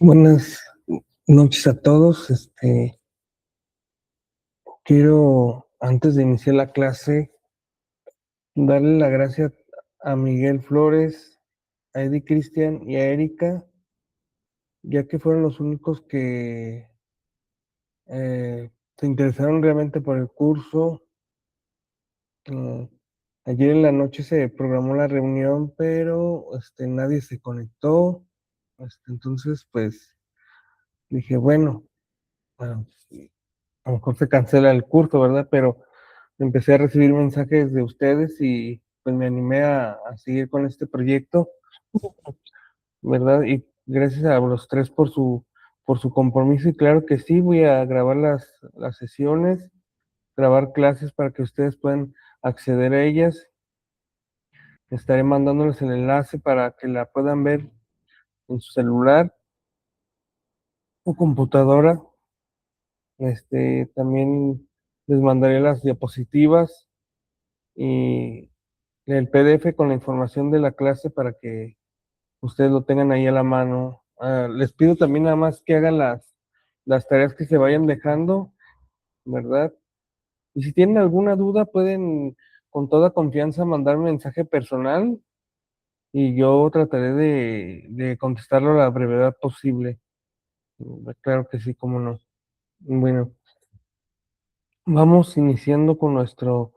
Buenas noches a todos. Quiero, antes de iniciar la clase, darle la gracia a Miguel Flores, a Eddie Cristian y a Erika, ya que fueron los únicos que se interesaron realmente por el curso. Eh, Ayer en la noche se programó la reunión, pero nadie se conectó. Entonces, pues dije, bueno, a lo mejor se cancela el curso, ¿verdad? Pero empecé a recibir mensajes de ustedes y pues me animé a seguir con este proyecto, ¿verdad? Y gracias a los tres por su compromiso y claro que sí, voy a grabar las sesiones, grabar clases para que ustedes puedan acceder a ellas. Estaré mandándoles el enlace para que la puedan ver en su celular o computadora. También les mandaré las diapositivas y el PDF con la información de la clase para que ustedes lo tengan ahí a la mano. Les pido también nada más que hagan las tareas que se vayan dejando, ¿verdad? Y si tienen alguna duda, pueden con toda confianza mandar un mensaje personal y yo trataré de contestarlo a la brevedad posible. Claro que sí, cómo no. Bueno, vamos iniciando con nuestro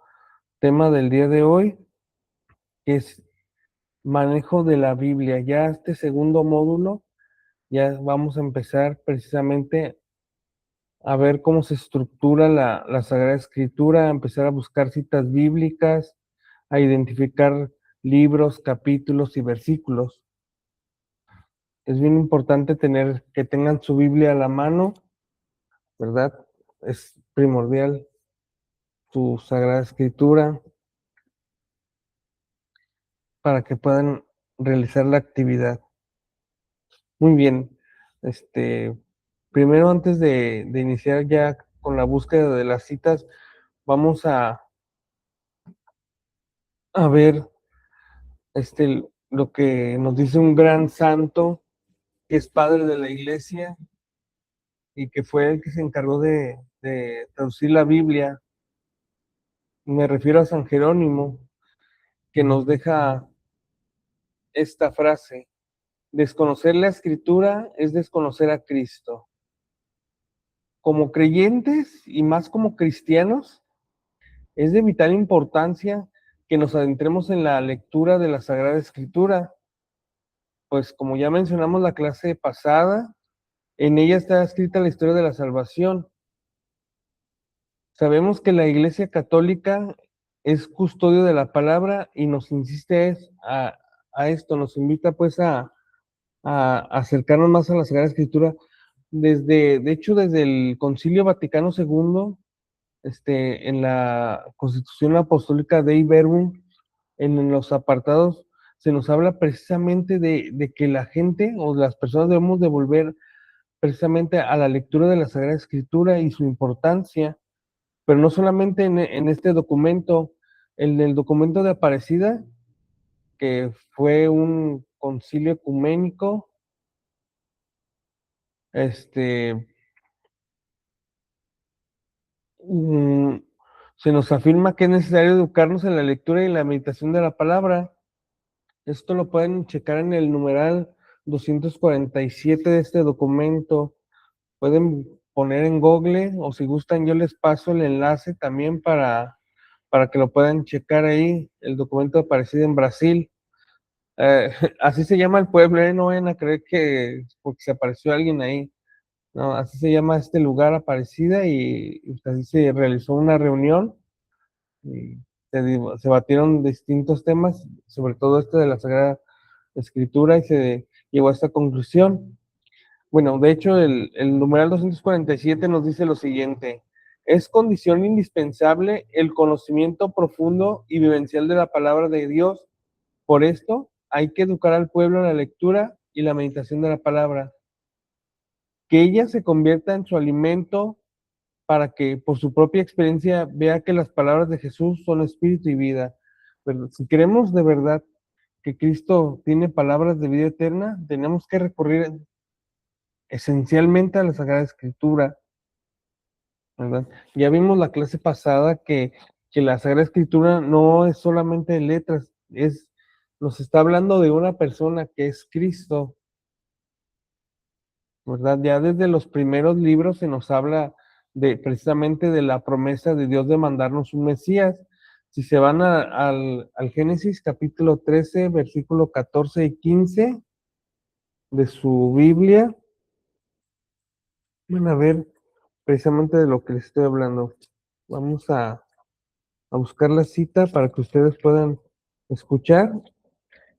tema del día de hoy, que es manejo de la Biblia. Ya este segundo módulo, ya vamos a empezar precisamente a ver cómo se estructura la Sagrada Escritura, a empezar a buscar citas bíblicas, a identificar libros, capítulos y versículos. Es bien importante que tengan su Biblia a la mano, ¿verdad? Es primordial su Sagrada Escritura para que puedan realizar la actividad. Muy bien. Este, Primero, antes de iniciar ya con la búsqueda de las citas, vamos a ver lo que nos dice un gran santo que es padre de la iglesia y que fue el que se encargó de traducir la Biblia. Me refiero a San Jerónimo, que nos deja esta frase: desconocer la escritura es desconocer a Cristo. Como creyentes y más como cristianos, es de vital importancia que nos adentremos en la lectura de la Sagrada Escritura, pues como ya mencionamos la clase pasada, en ella está escrita la historia de la salvación. Sabemos que la Iglesia Católica es custodio de la palabra y nos insiste a esto, nos invita pues a acercarnos más a la Sagrada Escritura. De hecho, desde el Concilio Vaticano II, en la Constitución Apostólica Dei Verbum, en los apartados, se nos habla precisamente de que la gente o las personas debemos de volver precisamente a la lectura de la Sagrada Escritura y su importancia, pero no solamente en este documento, en el documento de Aparecida, que fue un concilio ecuménico, este, mm, se nos afirma que es necesario educarnos en la lectura y la meditación de la palabra. Esto lo pueden checar en el numeral 247 de este documento. Pueden poner en Google o si gustan yo les paso el enlace también para que lo puedan checar ahí, el documento aparecido en Brasil. Así se llama el pueblo, no vayan a creer que porque se apareció alguien ahí. No, así se llama este lugar Aparecida y así se realizó una reunión y se batieron distintos temas, sobre todo este de la Sagrada Escritura y se llegó a esta conclusión. Bueno, de hecho, el numeral 247 nos dice lo siguiente: es condición indispensable el conocimiento profundo y vivencial de la palabra de Dios. Por esto, hay que educar al pueblo en la lectura y la meditación de la palabra, que ella se convierta en su alimento para que por su propia experiencia vea que las palabras de Jesús son espíritu y vida. Pero si queremos de verdad que Cristo tiene palabras de vida eterna, tenemos que recurrir esencialmente a la Sagrada Escritura, ¿verdad? Ya vimos la clase pasada que la Sagrada Escritura no es solamente letras, nos está hablando de una persona que es Cristo, ¿verdad? Ya desde los primeros libros se nos habla precisamente de la promesa de Dios de mandarnos un Mesías. Si se van al Génesis capítulo 13, versículo 14 y 15 de su Biblia, van a ver precisamente de lo que les estoy hablando. Vamos a buscar la cita para que ustedes puedan escuchar.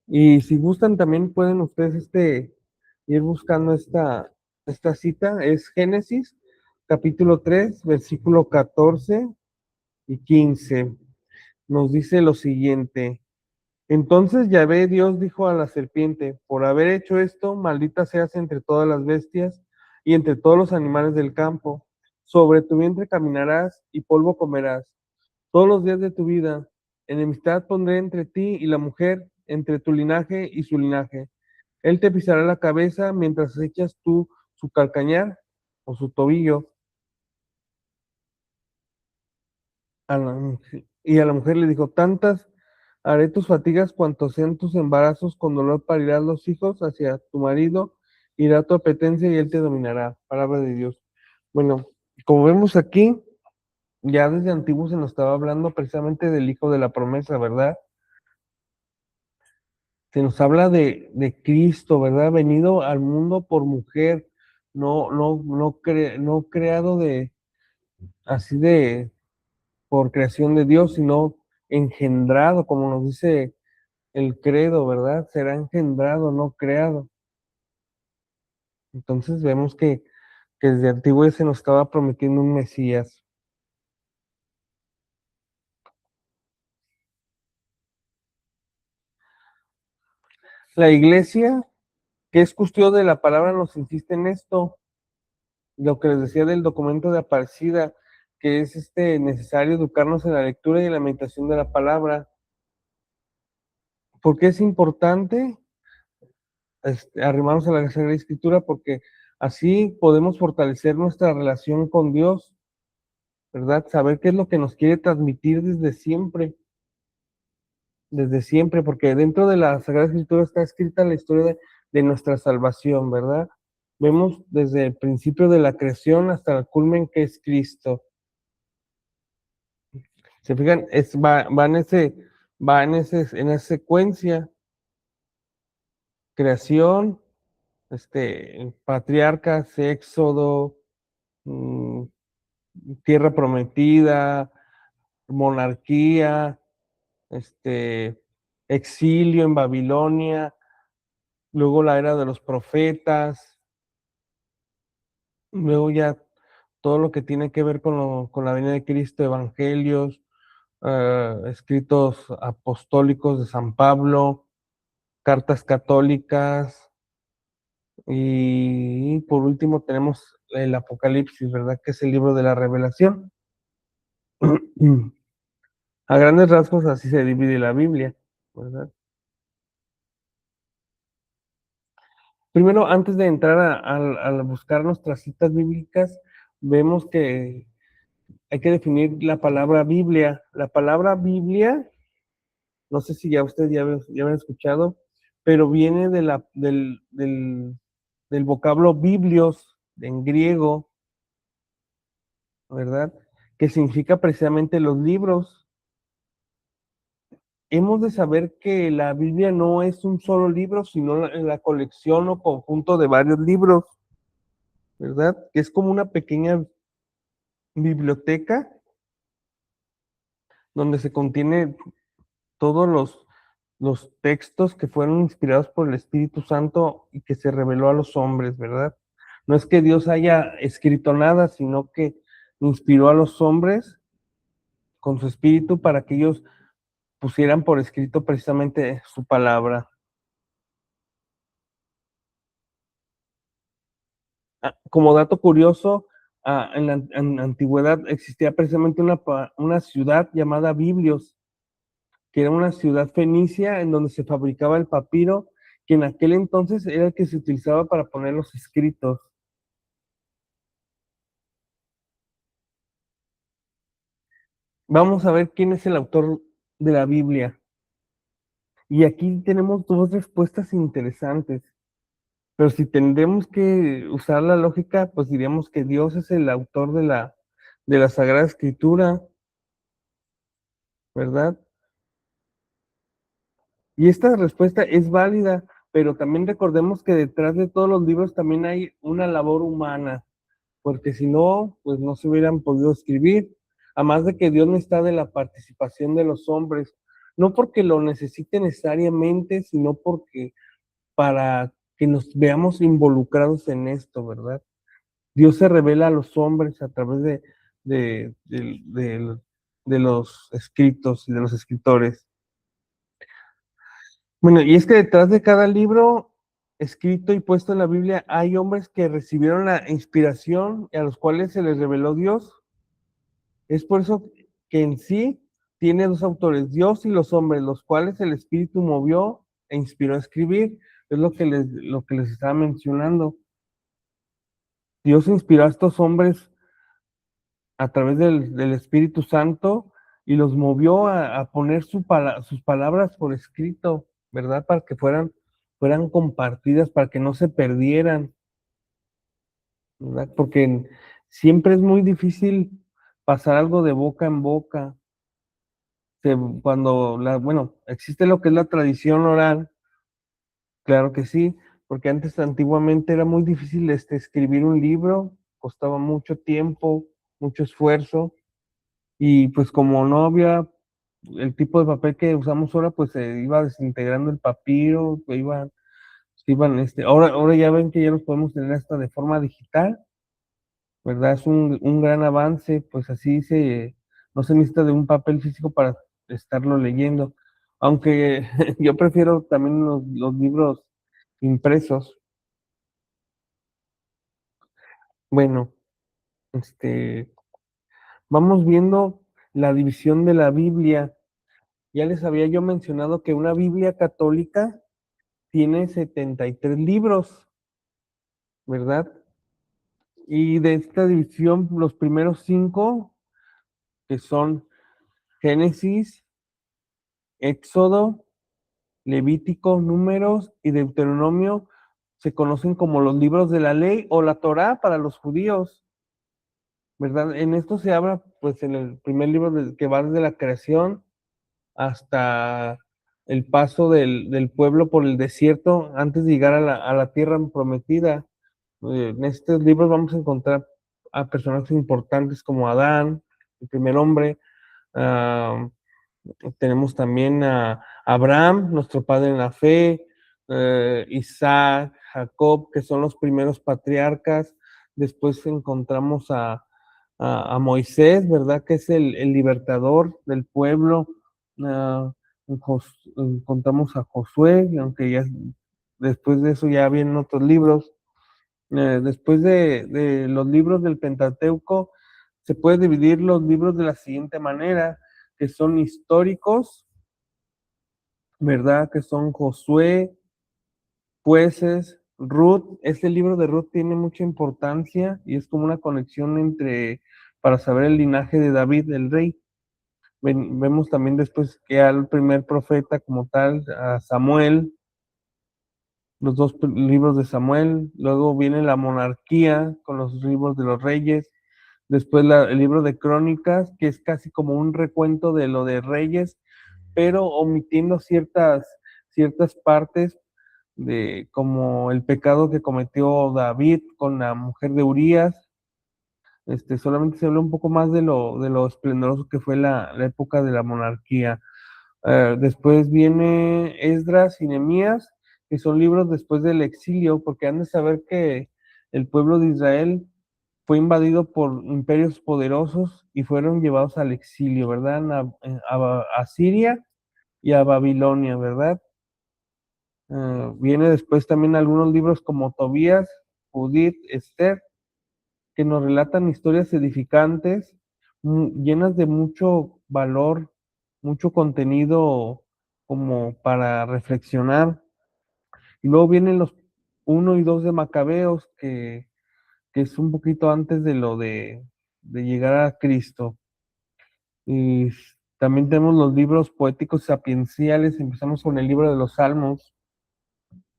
Y si gustan, también pueden ustedes ir buscando esta cita. Es Génesis, capítulo 3 versículo 14 y 15. Nos dice lo siguiente. Entonces Yahvé Dios dijo a la serpiente, por haber hecho esto, maldita seas entre todas las bestias y entre todos los animales del campo. Sobre tu vientre caminarás y polvo comerás todos los días de tu vida. Enemistad pondré entre ti y la mujer, entre tu linaje y su linaje. Él te pisará la cabeza mientras echas tú su calcañar o su tobillo. Y a la mujer le dijo, tantas haré tus fatigas cuantos sean tus embarazos, con dolor parirás los hijos hacia tu marido, irá tu apetencia y él te dominará. Palabra de Dios. Bueno, como vemos aquí, ya desde antiguo se nos estaba hablando precisamente del hijo de la promesa, ¿verdad? Se nos habla de Cristo, ¿verdad? Venido al mundo por mujer, no creado así por creación de Dios, sino engendrado, como nos dice el credo, ¿verdad? Será engendrado, no creado. Entonces vemos que desde antiguo se nos estaba prometiendo un Mesías. La iglesia, que es custodio de la palabra, nos insiste en esto, lo que les decía del documento de Aparecida, que es necesario educarnos en la lectura y en la meditación de la palabra. ¿Por qué es importante arrimarnos a la Sagrada Escritura? Porque así podemos fortalecer nuestra relación con Dios, ¿verdad? Saber qué es lo que nos quiere transmitir desde siempre, porque dentro de la Sagrada Escritura está escrita la historia de nuestra salvación, ¿verdad? Vemos desde el principio de la creación hasta el culmen que es Cristo. Se fijan, en esa secuencia, creación, patriarcas, éxodo, mm, tierra prometida, monarquía, exilio en Babilonia, luego la era de los profetas, luego ya todo lo que tiene que ver con la venida de Cristo, evangelios, escritos apostólicos de San Pablo, cartas católicas, y por último tenemos el Apocalipsis, ¿verdad? Que es el libro de la Revelación. A grandes rasgos así se divide la Biblia, ¿verdad? Primero, antes de entrar a buscar nuestras citas bíblicas, vemos que hay que definir la palabra Biblia. La palabra Biblia, no sé si ya ustedes ya habían escuchado, pero viene del vocablo biblios en griego, ¿verdad? Que significa precisamente los libros. Hemos de saber que la Biblia no es un solo libro, sino la colección o conjunto de varios libros, ¿verdad? Que es como una pequeña biblioteca donde se contiene todos los textos que fueron inspirados por el Espíritu Santo y que se reveló a los hombres, ¿verdad? No es que Dios haya escrito nada, sino que inspiró a los hombres con su espíritu para que ellos pusieran por escrito precisamente su palabra. Como dato curioso, en la antigüedad existía precisamente una ciudad llamada Biblios, que era una ciudad fenicia en donde se fabricaba el papiro, que en aquel entonces era el que se utilizaba para poner los escritos. Vamos a ver quién es el autor de la Biblia. Y aquí tenemos dos respuestas interesantes. Pero si tendremos que usar la lógica, pues diríamos que Dios es el autor de la Sagrada Escritura, ¿verdad? Y esta respuesta es válida, pero también recordemos que detrás de todos los libros también hay una labor humana, porque si no, pues no se hubieran podido escribir. Además de que Dios no está de la participación de los hombres, no porque lo necesite necesariamente, sino porque para que nos veamos involucrados en esto, ¿verdad? Dios se revela a los hombres a través de, de- de- de los escritos y de los escritores. Bueno, y es que detrás de cada libro escrito y puesto en la Biblia hay hombres que recibieron la inspiración y a los cuales se les reveló Dios. Es por eso que en sí tiene dos autores, Dios y los hombres, los cuales el Espíritu movió e inspiró a escribir. Es lo que les estaba mencionando. Dios inspiró a estos hombres a través del Espíritu Santo y los movió a poner sus palabras por escrito, ¿verdad? Para que fueran compartidas, para que no se perdieran, ¿verdad? Porque siempre es muy difícil pasar algo de boca en boca. Bueno, existe lo que es la tradición oral, claro que sí, porque antes antiguamente era muy difícil escribir un libro, costaba mucho tiempo, mucho esfuerzo. Y pues como no había el tipo de papel que usamos ahora, pues se iba desintegrando el papiro, ahora ya ven que ya los podemos tener hasta de forma digital, ¿verdad? Es un gran avance, pues no se necesita de un papel físico para estarlo leyendo, aunque yo prefiero también los libros impresos. Bueno, este, vamos viendo la división de la Biblia. Ya les había yo mencionado que una Biblia católica tiene 73 libros, ¿verdad? Y de esta división, los primeros cinco, que son Génesis, Éxodo, Levítico, Números y Deuteronomio, se conocen como los libros de la ley o la Torá para los judíos, ¿verdad? En esto se habla, pues, en el primer libro que va desde la creación hasta el paso del pueblo por el desierto antes de llegar a la tierra prometida. En estos libros vamos a encontrar a personajes importantes como Adán, el primer hombre. ah, Tenemos también a Abraham, nuestro padre en la fe, Isaac, Jacob, que son los primeros patriarcas. Después encontramos a Moisés, ¿verdad? Que es el libertador del pueblo. Ah, Encontramos a Josué, aunque ya después de eso ya vienen otros libros. Después de los libros del Pentateuco, se puede dividir los libros de la siguiente manera, que son históricos, ¿verdad? Que son Josué, Jueces, Ruth. Este libro de Ruth tiene mucha importancia y es como una conexión para saber el linaje de David, el rey. Vemos también después que al primer profeta como tal, a Samuel, los dos libros de Samuel, luego viene la monarquía con los libros de los reyes, después el libro de Crónicas, que es casi como un recuento de lo de reyes, pero omitiendo ciertas partes de como el pecado que cometió David con la mujer de Urías. Solamente se habla un poco más de lo esplendoroso que fue la época de la monarquía. Después viene Esdras y Nehemías, que son libros después del exilio, porque han de saber que el pueblo de Israel fue invadido por imperios poderosos y fueron llevados al exilio, ¿verdad? A Siria y a Babilonia, ¿verdad? Viene después también algunos libros como Tobías, Judith, Esther, que nos relatan historias edificantes, llenas de mucho valor, mucho contenido como para reflexionar. Y luego vienen los uno y 2 de Macabeos, que es un poquito antes de lo de llegar a Cristo. Y también tenemos los libros poéticos sapienciales. Empezamos con el libro de los Salmos.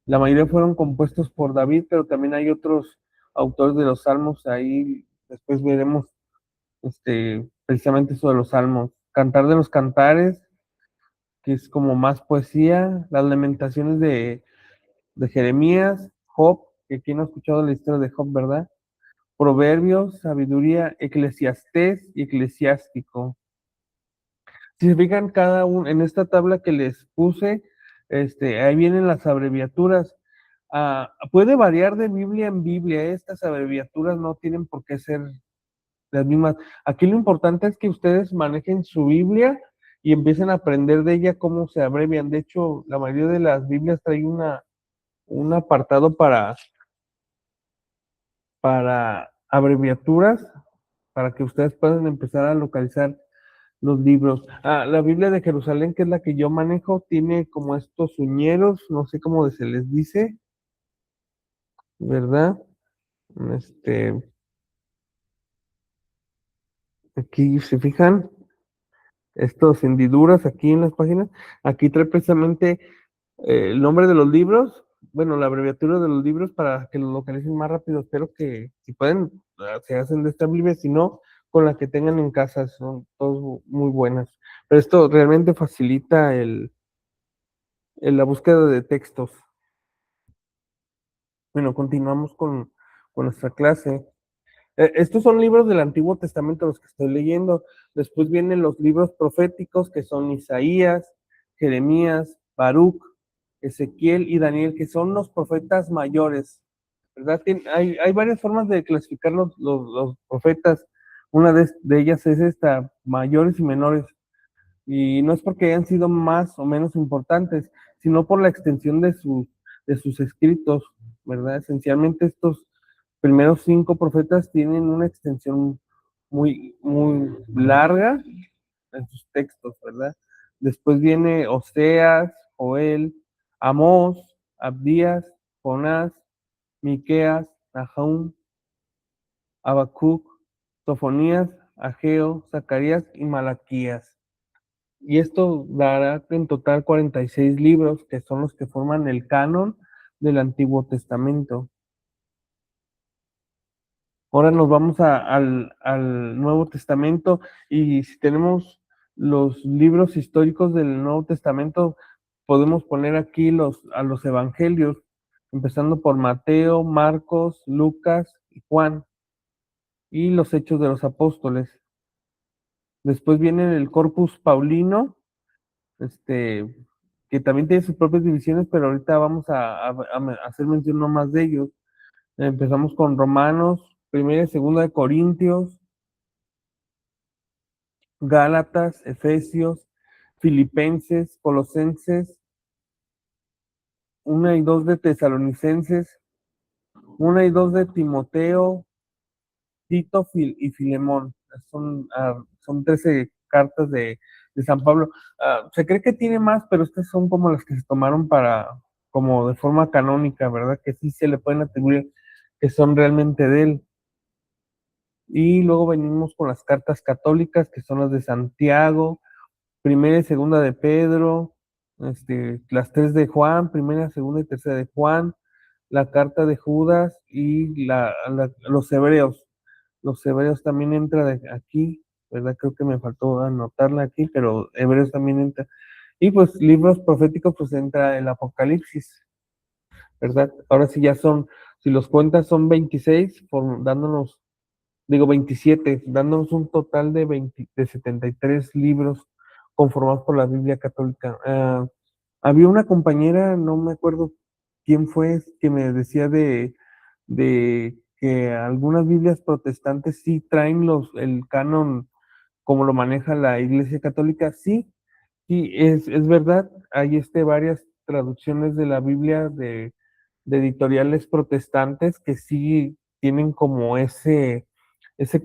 La mayoría fueron compuestos por David, pero también hay otros autores de los Salmos. Ahí después veremos precisamente eso de los Salmos. Cantar de los Cantares, que es como más poesía. Las Lamentaciones de Jeremías, Job, que quien ha escuchado la historia de Job, ¿verdad? Proverbios, Sabiduría, Eclesiastés y Eclesiástico. Si se fijan cada uno, en esta tabla que les puse, ahí vienen las abreviaturas. Puede variar de Biblia en Biblia, estas abreviaturas no tienen por qué ser las mismas. Aquí lo importante es que ustedes manejen su Biblia y empiecen a aprender de ella cómo se abrevian. De hecho, la mayoría de las Biblias trae un apartado para abreviaturas, para que ustedes puedan empezar a localizar los libros. La Biblia de Jerusalén, que es la que yo manejo, tiene como estos uñeros, no sé cómo se les dice, ¿verdad? Este, aquí se fijan, estos hendiduras aquí en las páginas, aquí trae precisamente el nombre de los libros, bueno, la abreviatura de los libros para que los localicen más rápido. Espero que si pueden, se hacen de esta Biblia, si no, con la que tengan en casa, son todas muy buenas. Pero esto realmente facilita la búsqueda de textos. Bueno, continuamos con nuestra clase. Estos son libros del Antiguo Testamento los que estoy leyendo. Después vienen los libros proféticos que son Isaías, Jeremías, Baruch, Ezequiel y Daniel, que son los profetas mayores, ¿verdad? Hay varias formas de clasificar los profetas. Una de ellas es esta, mayores y menores. Y no es porque hayan sido más o menos importantes, sino por la extensión de sus escritos, ¿verdad? Esencialmente estos primeros 5 profetas tienen una extensión muy larga en sus textos, ¿verdad? Después viene Oseas, Joel, Amós, Abdías, Jonás, Miqueas, Nahum, Habacuc, Sofonías, Ageo, Zacarías y Malaquías. Y esto dará en total 46 libros, que son los que forman el canon del Antiguo Testamento. Ahora nos vamos al Nuevo Testamento y si tenemos los libros históricos del Nuevo Testamento, podemos poner aquí a los evangelios, empezando por Mateo, Marcos, Lucas y Juan, y los Hechos de los Apóstoles. Después viene el Corpus Paulino, este, que también tiene sus propias divisiones, pero ahorita vamos a hacer mención no más de ellos. Empezamos con Romanos, primera y segunda de Corintios, Gálatas, Efesios, Filipenses, Colosenses, 1 y 2 de Tesalonicenses, 1 y 2 de Timoteo, Tito y Filemón. Son 13 cartas de San Pablo. Se cree que tiene más, pero estas son como las que se tomaron como de forma canónica, ¿verdad? Que sí se le pueden atribuir que son realmente de él. Y luego venimos con las cartas católicas, que son las de Santiago, primera y segunda de Pedro, las 3 de Juan, primera, segunda y tercera de Juan, la carta de Judas y los hebreos. Los hebreos también entra aquí, ¿verdad? Creo que me faltó anotarla aquí, pero hebreos también entra. Y pues libros proféticos, pues entra el Apocalipsis, ¿verdad? Ahora sí ya si los cuentas son 26, dándonos, digo 27, dándonos un total de 73 libros conformados por la Biblia católica. Había una compañera, no me acuerdo quién fue, que me decía de que algunas Biblias protestantes sí traen el canon como lo maneja la Iglesia Católica. Sí, sí, es verdad. Hay varias traducciones de la Biblia de editoriales protestantes que sí tienen como ese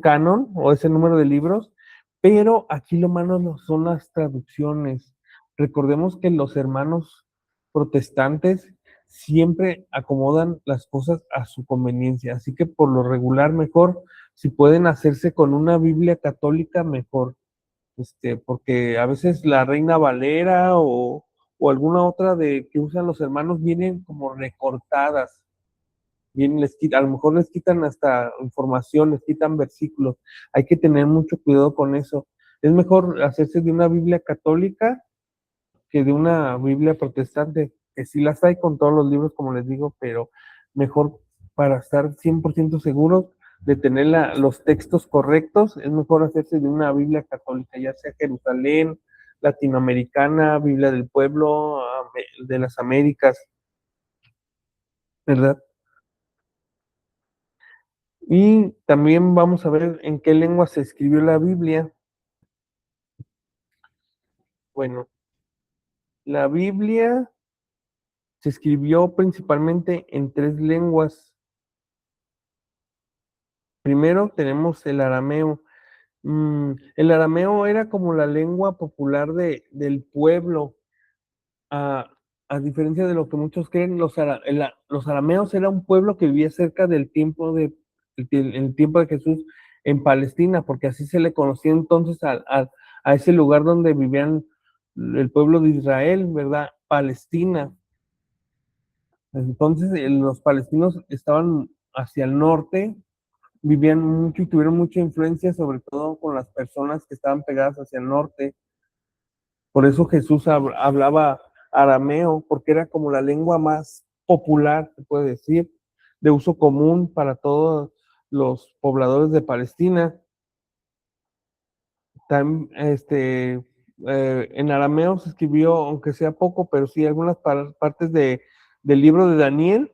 canon o ese número de libros, pero aquí lo malo no son las traducciones. Recordemos que los hermanos protestantes siempre acomodan las cosas a su conveniencia, así que por lo regular mejor, si pueden hacerse con una Biblia católica, mejor, porque a veces la Reina Valera o alguna otra de que usan los hermanos vienen como recortadas, vienen, a lo mejor les quitan hasta información, les quitan versículos. Hay que tener mucho cuidado con eso. Es mejor hacerse de una Biblia católica que de una Biblia protestante, que sí las hay con todos los libros, como les digo, pero mejor para estar 100% seguros de tener los textos correctos, es mejor hacerse de una Biblia católica, ya sea Jerusalén, latinoamericana, Biblia del pueblo, de las Américas, ¿verdad? Y también vamos a ver en qué lengua se escribió la Biblia. Bueno, la Biblia se escribió principalmente en tres lenguas. Primero tenemos el arameo. El arameo era como la lengua popular del pueblo. A, a diferencia de lo que muchos creen, los arameos era un pueblo que vivía cerca del tiempo el tiempo de Jesús en Palestina, porque así se le conocía entonces a ese lugar donde vivían el pueblo de Israel, ¿verdad? Palestina. Entonces, los palestinos estaban hacia el norte, vivían mucho y tuvieron mucha influencia, sobre todo con las personas que estaban pegadas hacia el norte. Por eso Jesús hablaba arameo, porque era como la lengua más popular, se puede decir, de uso común para todos los pobladores de Palestina. En arameo se escribió, aunque sea poco, pero sí algunas partes del libro de Daniel,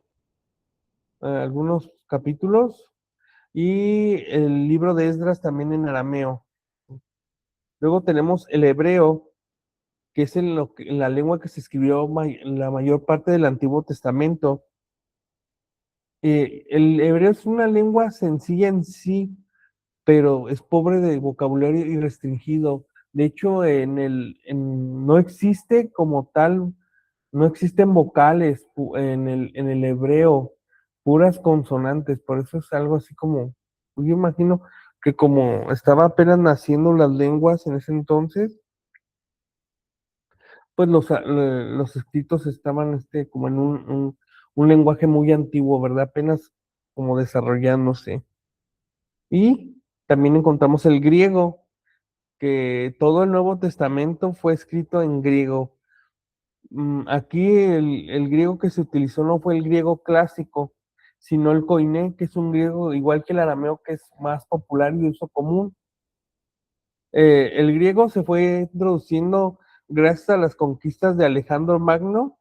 algunos capítulos, y el libro de Esdras también en arameo. Luego tenemos el hebreo, que es en la lengua que se escribió la mayor parte del Antiguo Testamento. El hebreo es una lengua sencilla en sí, pero es pobre de vocabulario y restringido. De hecho, no existe como tal, no existen vocales en el hebreo, puras consonantes, por eso es algo así como, yo imagino que como estaba apenas naciendo las lenguas en ese entonces, pues los escritos estaban como en un lenguaje muy antiguo, ¿verdad? Apenas como desarrollándose. Y también encontramos el griego, que todo el Nuevo Testamento fue escrito en griego. Aquí el griego que se utilizó no fue el griego clásico, sino el koiné, que es un griego igual que el arameo, que es más popular y de uso común. El griego se fue introduciendo gracias a las conquistas de Alejandro Magno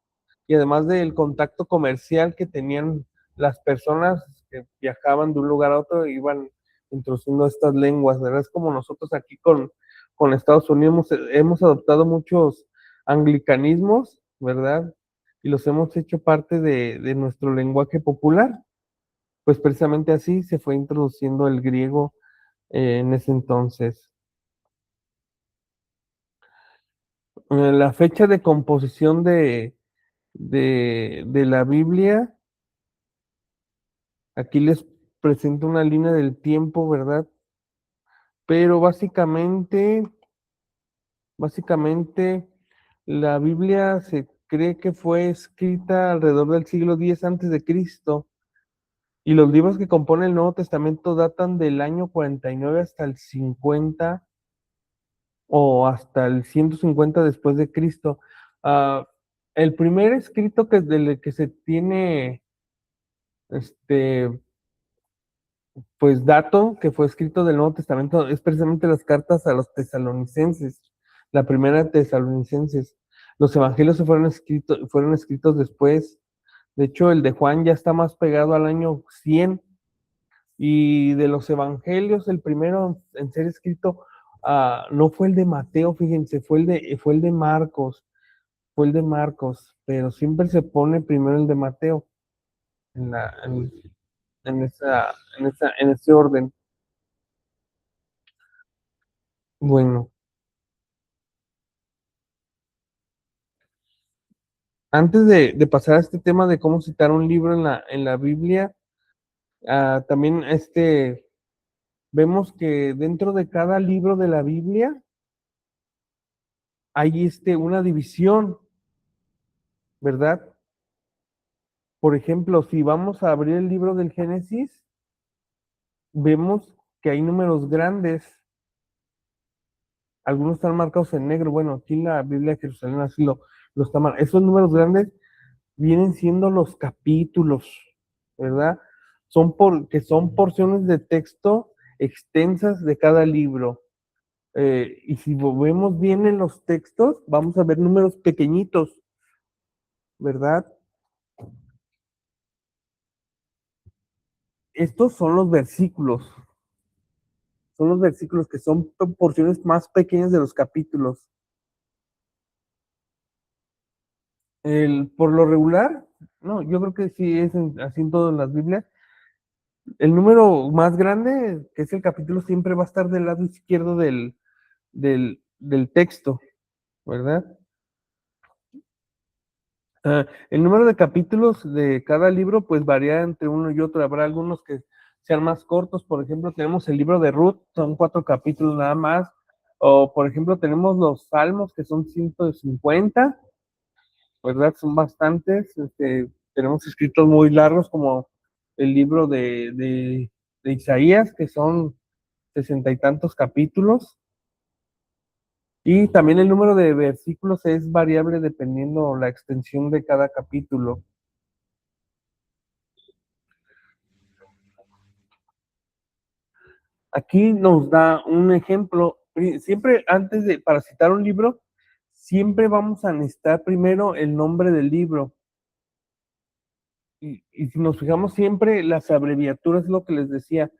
y además del contacto comercial que tenían las personas que viajaban de un lugar a otro e iban introduciendo estas lenguas, ¿verdad? Es como nosotros aquí con Estados Unidos hemos adoptado muchos anglicanismos, ¿verdad? Y los hemos hecho parte de nuestro lenguaje popular. Pues precisamente así se fue introduciendo el griego en ese entonces. La fecha de composición de la Biblia, aquí les presento una línea del tiempo, ¿verdad? Pero básicamente, la Biblia se cree que fue escrita alrededor del siglo X antes de Cristo, y los libros que componen el Nuevo Testamento datan del año 49 hasta el 50 o hasta el 150 después de Cristo. Ah, el primer escrito del que se tiene este pues dato que fue escrito del Nuevo Testamento es precisamente las cartas a los tesalonicenses, la primera de Tesalonicenses. Los evangelios fueron escritos después. De hecho, el de Juan ya está más pegado al año 100. Y de los evangelios, el primero en ser escrito no fue el de Mateo, fíjense, fue el de Marcos, pero siempre se pone primero el de Mateo en, la, en ese orden. Bueno, antes de pasar a este tema de cómo citar un libro en la Biblia, también vemos que dentro de cada libro de la Biblia hay una división, ¿verdad? Por ejemplo, si vamos a abrir el libro del Génesis, vemos que hay números grandes, algunos están marcados en negro, bueno, aquí en la Biblia de Jerusalén así lo está marcado. Esos números grandes vienen siendo los capítulos, ¿verdad? Que son porciones de texto extensas de cada libro. Y si vemos bien en los textos, vamos a ver números pequeñitos, ¿verdad? Estos son los versículos que son porciones más pequeñas de los capítulos. Por lo regular, no, yo creo que sí es así en todas las Biblias. El número más grande, que es el capítulo, siempre va a estar del lado izquierdo del texto, ¿verdad? El número de capítulos de cada libro, pues varía entre uno y otro. Habrá algunos que sean más cortos. Por ejemplo, tenemos el libro de Ruth, son 4 capítulos nada más. O, por ejemplo, tenemos los Salmos, que son 150, ¿verdad? Son bastantes. Tenemos escritos muy largos, como el libro de Isaías, que son 60 y tantos capítulos. Y también el número de versículos es variable dependiendo la extensión de cada capítulo. Aquí nos da un ejemplo. Siempre para citar un libro, siempre vamos a necesitar primero el nombre del libro. Y si nos fijamos siempre, las abreviaturas es lo que les decía,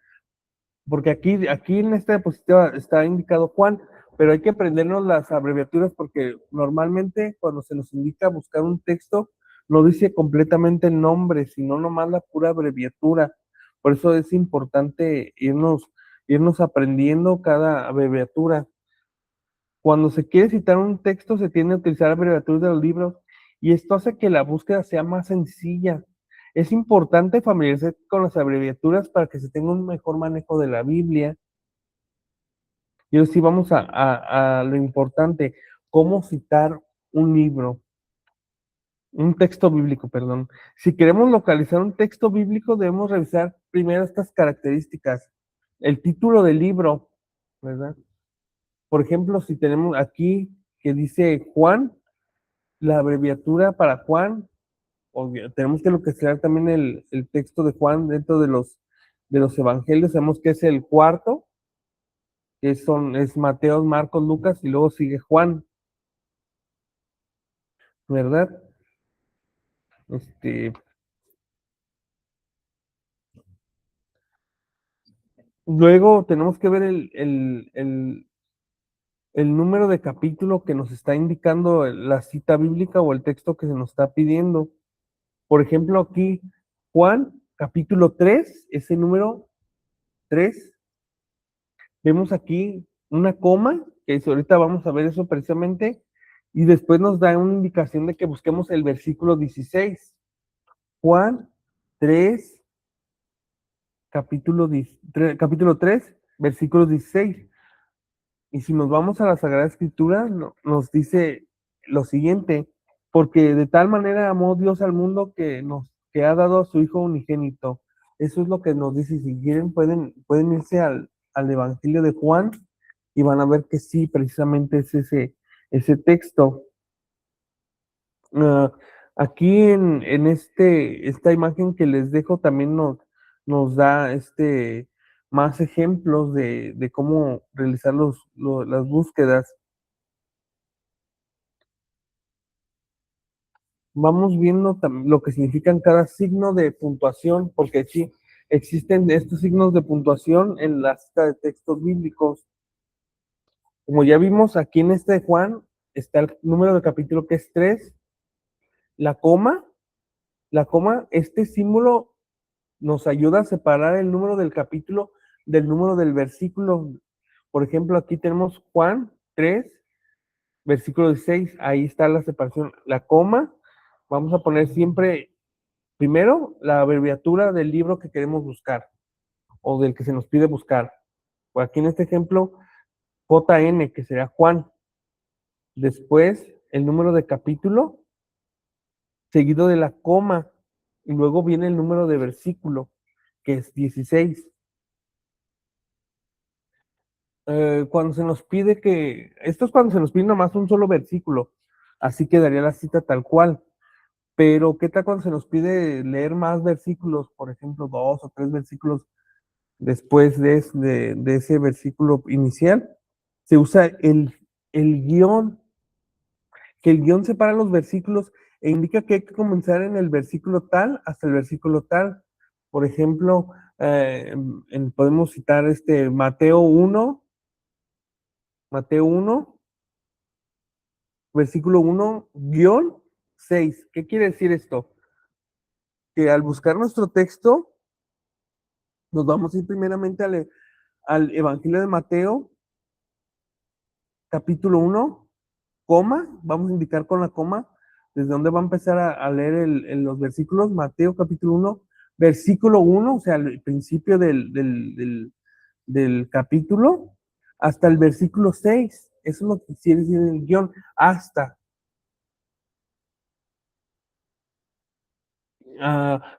porque aquí en esta diapositiva está indicado Juan, pero hay que aprendernos las abreviaturas porque normalmente cuando se nos indica buscar un texto, no dice completamente el nombre, sino nomás la pura abreviatura. Por eso es importante irnos aprendiendo cada abreviatura. Cuando se quiere citar un texto, se tiende a utilizar abreviaturas de los libros y esto hace que la búsqueda sea más sencilla. Es importante familiarizarse con las abreviaturas para que se tenga un mejor manejo de la Biblia. Y ahora sí vamos a lo importante, cómo citar un libro, un texto bíblico, perdón. Si queremos localizar un texto bíblico, debemos revisar primero estas características. El título del libro, ¿verdad? Por ejemplo, si tenemos aquí que dice Juan, la abreviatura para Juan, tenemos que localizar también el texto de Juan dentro de los evangelios, sabemos que es el cuarto, es Mateo, Marcos, Lucas y luego sigue Juan, ¿verdad? Este, Luego tenemos que ver el número de capítulo que nos está indicando la cita bíblica o el texto que se nos está pidiendo. Por ejemplo, aquí, Juan, capítulo 3, ese número 3. Vemos aquí una coma, que ahorita vamos a ver eso precisamente, y después nos da una indicación de que busquemos el versículo 16. Juan 3, capítulo 3, versículo 16. Y si nos vamos a la Sagrada Escritura, nos dice lo siguiente, porque de tal manera amó Dios al mundo que ha dado a su Hijo unigénito. Eso es lo que nos dice. Si quieren, pueden irse al Evangelio de Juan y van a ver que sí, precisamente es ese texto. Uh, Aquí en esta imagen que les dejo también nos da más ejemplos de cómo realizar las búsquedas. Vamos viendo lo que significan cada signo de puntuación, porque sí, existen estos signos de puntuación en la cita de textos bíblicos. Como ya vimos aquí en este de Juan, está el número de capítulo que es 3, la coma, este símbolo nos ayuda a separar el número del capítulo del número del versículo. Por ejemplo, aquí tenemos Juan 3, versículo 16, ahí está la separación. La coma, vamos a poner siempre primero la abreviatura del libro que queremos buscar o del que se nos pide buscar. Por aquí en este ejemplo, JN, que sería Juan. después el número de capítulo, seguido de la coma, y luego viene el número de versículo, que es 16. Cuando se nos pide esto es cuando se nos pide nomás un solo versículo, así quedaría la cita tal cual. Pero, ¿qué tal cuando se nos pide leer más versículos? Por ejemplo, 2 o 3 versículos después de ese versículo inicial. Se usa el guión, que el guión separa los versículos e indica que hay que comenzar en el versículo tal hasta el versículo tal. Por ejemplo, podemos citar Mateo 1, versículo 1, guión 6. ¿Qué quiere decir esto? Que al buscar nuestro texto, nos vamos a ir primeramente al Evangelio de Mateo, capítulo 1, coma, vamos a indicar con la coma desde dónde va a empezar a leer los versículos. Mateo capítulo 1, versículo 1, o sea, el principio del capítulo, hasta el versículo 6. Eso es lo que quiere decir el guión, hasta.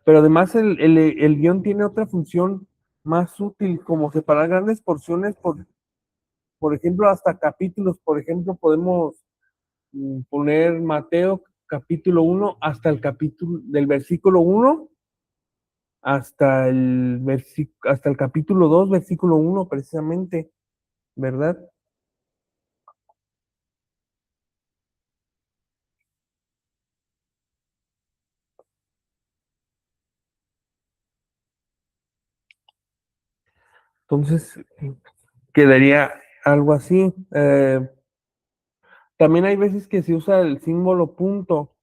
Pero además el guión tiene otra función más útil, como separar grandes porciones, por ejemplo, hasta capítulos. Por ejemplo, podemos poner Mateo capítulo 1 hasta el capítulo del versículo 1 hasta el capítulo 2 versículo 1 precisamente, ¿verdad? Entonces, quedaría algo así. También hay veces que se usa el símbolo punto.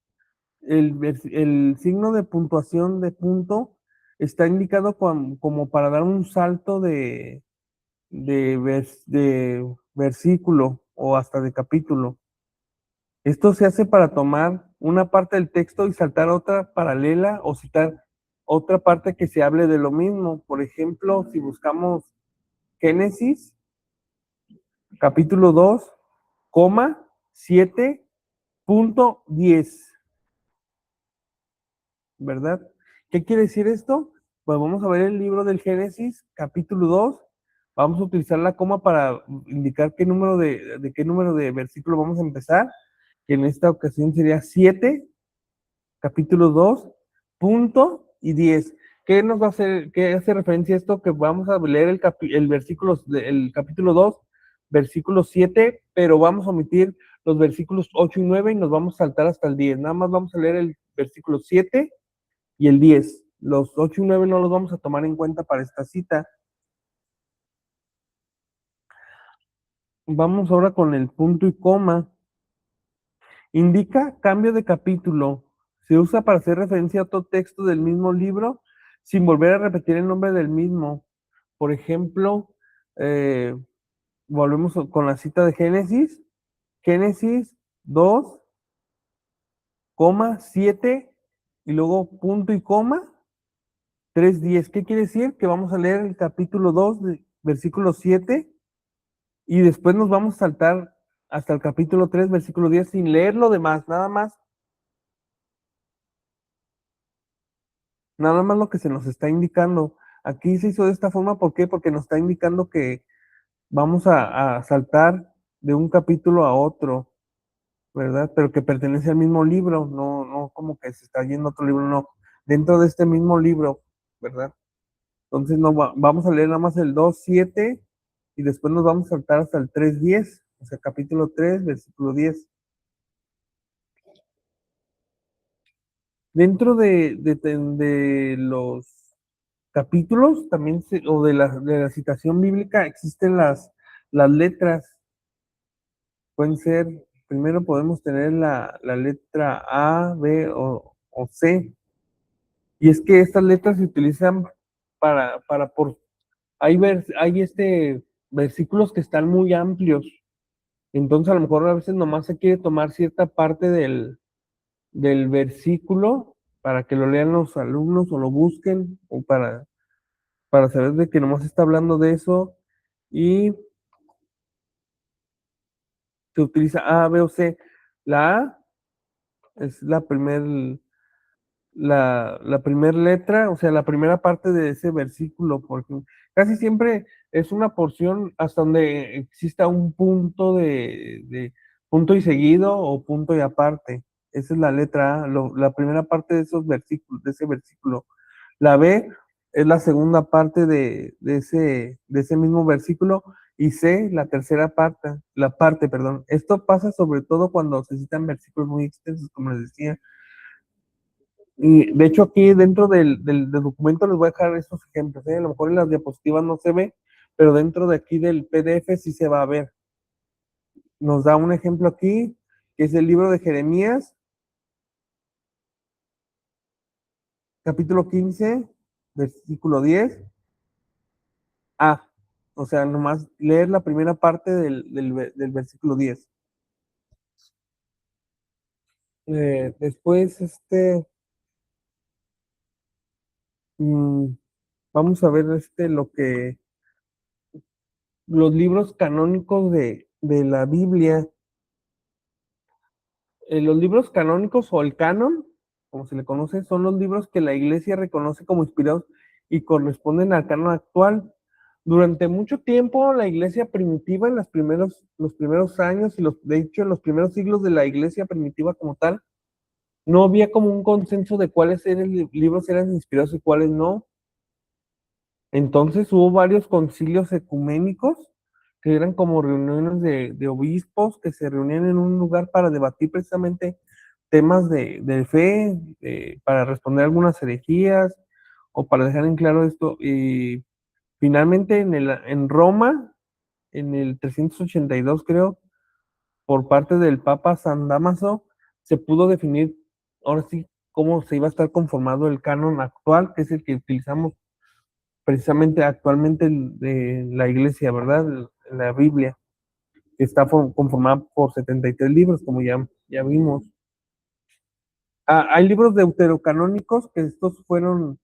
El signo de puntuación de punto está indicado como para dar un salto de versículo o hasta de capítulo. Esto se hace para tomar una parte del texto y saltar otra paralela o citar otra parte que se hable de lo mismo. Por ejemplo, si buscamos Génesis, capítulo 2, coma, 7.10, ¿verdad? ¿Qué quiere decir esto? Pues vamos a ver el libro del Génesis, capítulo 2. Vamos a utilizar la coma para indicar qué número de versículo vamos a empezar, que en esta ocasión sería 7, capítulo 2, punto y 10. ¿Qué nos va a hacer, qué hace referencia a esto? Que vamos a leer el capítulo 2, versículo 7, pero vamos a omitir los versículos 8 y 9 y nos vamos a saltar hasta el 10. Nada más vamos a leer el versículo 7 y el 10. Los 8 y 9 no los vamos a tomar en cuenta para esta cita. Vamos ahora con el punto y coma. Indica cambio de capítulo. Se usa para hacer referencia a otro texto del mismo libro sin volver a repetir el nombre del mismo. Por ejemplo, eh, volvemos con la cita de Génesis. Génesis 2, 7 y luego punto y coma 3:10. ¿Qué quiere decir? Que vamos a leer el capítulo 2, versículo 7 y después nos vamos a saltar hasta el capítulo 3, versículo 10 sin leer lo demás, nada más lo que se nos está indicando. Aquí se hizo de esta forma, ¿por qué? Porque nos está indicando que vamos a saltar de un capítulo a otro, ¿verdad? Pero que pertenece al mismo libro, no como que se está yendo a otro libro, no, dentro de este mismo libro, ¿verdad? Entonces no vamos a leer nada más el 2:7 y después nos vamos a saltar hasta el 3:10, o sea, capítulo 3, versículo 10. Dentro de los capítulos también o de la citación bíblica existen las letras. Pueden ser, primero podemos tener la letra A, B o C. Y es que estas letras se utilizan hay versículos que están muy amplios. Entonces a lo mejor a veces nomás se quiere tomar cierta parte del versículo para que lo lean los alumnos o lo busquen o para saber de que nomás está hablando de eso. Y se utiliza A, B o C. La A es la primer letra, o sea, la primera parte de ese versículo, porque casi siempre es una porción hasta donde exista un punto de punto y seguido o punto y aparte. Esa es la letra A, la primera parte de esos versículos, de ese versículo. La B es la segunda parte de ese mismo versículo y C, la tercera parte, perdón. Esto pasa sobre todo cuando se citan versículos muy extensos, como les decía. Y de hecho aquí dentro del documento les voy a dejar estos ejemplos, ¿eh? A lo mejor en las diapositivas no se ve, pero dentro de aquí del PDF sí se va a ver. Nos da un ejemplo aquí, que es el libro de Jeremías, capítulo 15, versículo 10. A. O sea, nomás leer la primera parte del versículo 10. Después, mm, vamos a ver los libros canónicos de la Biblia. Los libros canónicos o el canon, como se le conoce, son los libros que la iglesia reconoce como inspirados y corresponden al canon actual. Durante mucho tiempo, la iglesia primitiva, en los primeros años y de hecho en los primeros siglos de la iglesia primitiva como tal, no había como un consenso de cuáles libros eran inspirados y cuáles no. Entonces hubo varios concilios ecuménicos que eran como reuniones de obispos que se reunían en un lugar para debatir precisamente temas de fe, para responder algunas herejías o para dejar en claro esto. Y finalmente en Roma, en el 382 creo, por parte del Papa San Dámaso, se pudo definir ahora sí cómo se iba a estar conformado el canon actual, que es el que utilizamos precisamente actualmente de la iglesia, ¿verdad? La Biblia, que está conformada por 73 libros, como ya vimos. Hay libros deuterocanónicos que estos fueron,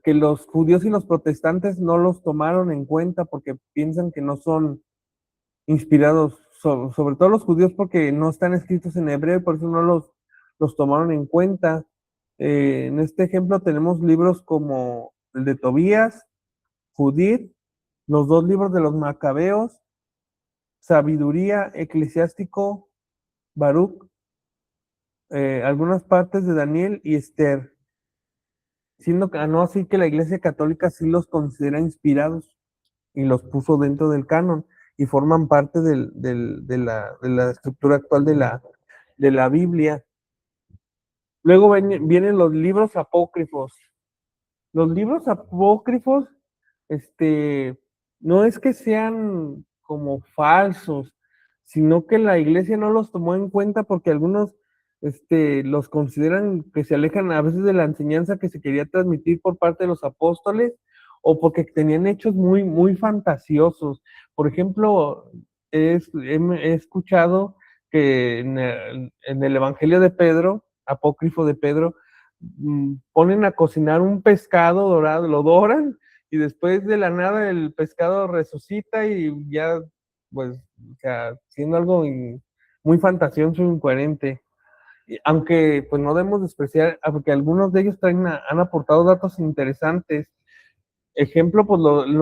que los judíos y los protestantes no los tomaron en cuenta porque piensan que no son inspirados, sobre todo los judíos porque no están escritos en hebreo, por eso no los tomaron en cuenta. En este ejemplo tenemos libros como el de Tobías, Judith, los dos libros de los Macabeos, Sabiduría, Eclesiástico, Baruch, algunas partes de Daniel y Esther, siendo que no así que la Iglesia Católica sí los considera inspirados y los puso dentro del canon y forman parte de la estructura actual de la Biblia. Luego vienen los libros apócrifos. Los libros apócrifos, este, no es que sean como falsos, sino que la iglesia no los tomó en cuenta porque algunos, los consideran que se alejan a veces de la enseñanza que se quería transmitir por parte de los apóstoles o porque tenían hechos muy, muy fantasiosos. Por ejemplo, he escuchado que en el Evangelio de Pedro, apócrifo de Pedro, ponen a cocinar un pescado dorado, lo doran y después de la nada el pescado resucita y ya, pues, o sea, siendo algo muy fantasioso e incoherente. Aunque, pues, no debemos despreciar, porque algunos de ellos han aportado datos interesantes. Ejemplo, pues,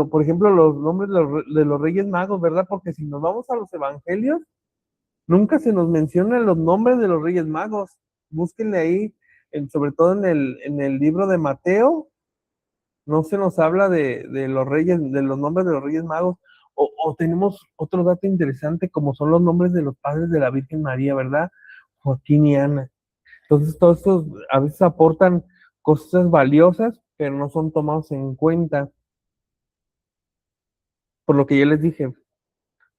por ejemplo, los nombres de los Reyes Magos, ¿verdad? Porque si nos vamos a los evangelios, nunca se nos mencionan los nombres de los Reyes Magos. Búsquenle ahí, sobre todo en el libro de Mateo, no se nos habla de los reyes, de los nombres de los Reyes Magos. O tenemos otro dato interesante, como son los nombres de los padres de la Virgen María, ¿verdad? Joaquín y Ana. Entonces, todos estos a veces aportan cosas valiosas, pero no son tomados en cuenta, por lo que ya les dije.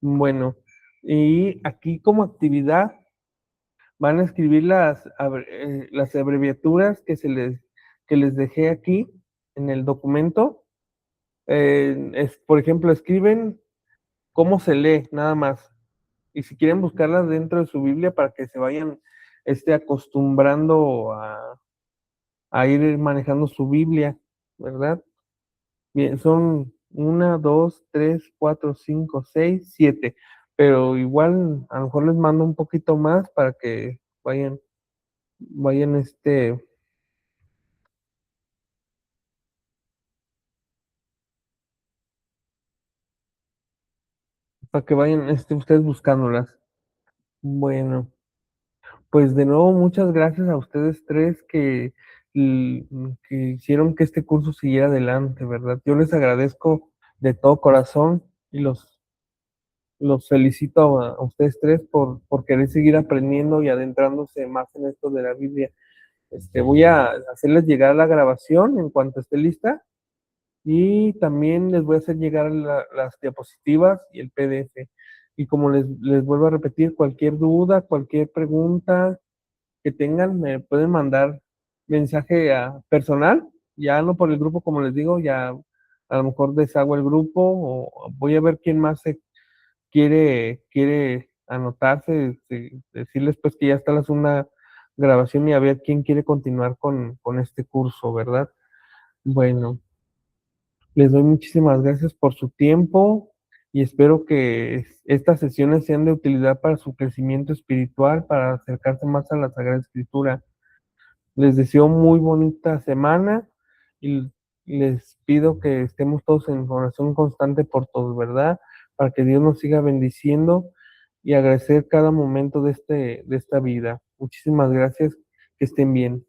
Bueno, y aquí como actividad van a escribir las abreviaturas que les dejé aquí en el documento. Por ejemplo, escriben cómo se lee, nada más. Y si quieren buscarlas dentro de su Biblia para que se vayan acostumbrando a ir manejando su Biblia, ¿verdad? Bien, son una, dos, tres, cuatro, cinco, seis, siete. pero igual a lo mejor les mando un poquito más para que vayan para que vayan ustedes buscándolas. Bueno, pues de nuevo muchas gracias a ustedes tres que hicieron que este curso siguiera adelante, ¿verdad? Yo les agradezco de todo corazón y los felicito a ustedes tres por querer seguir aprendiendo y adentrándose más en esto de la Biblia. Voy a hacerles llegar la grabación en cuanto esté lista y también les voy a hacer llegar las diapositivas y el PDF. Y como les vuelvo a repetir, cualquier duda, cualquier pregunta que tengan, me pueden mandar mensaje personal, ya no por el grupo, como les digo, ya a lo mejor deshago el grupo o voy a ver quién más se quiere anotarse, decirles pues que ya está la segunda grabación y a ver quién quiere continuar con este curso, ¿verdad? Bueno, les doy muchísimas gracias por su tiempo y espero que estas sesiones sean de utilidad para su crecimiento espiritual, para acercarse más a la Sagrada Escritura. Les deseo muy bonita semana y les pido que estemos todos en oración constante por todos, ¿verdad? Para que Dios nos siga bendiciendo y agradecer cada momento de esta vida. Muchísimas gracias, que estén bien.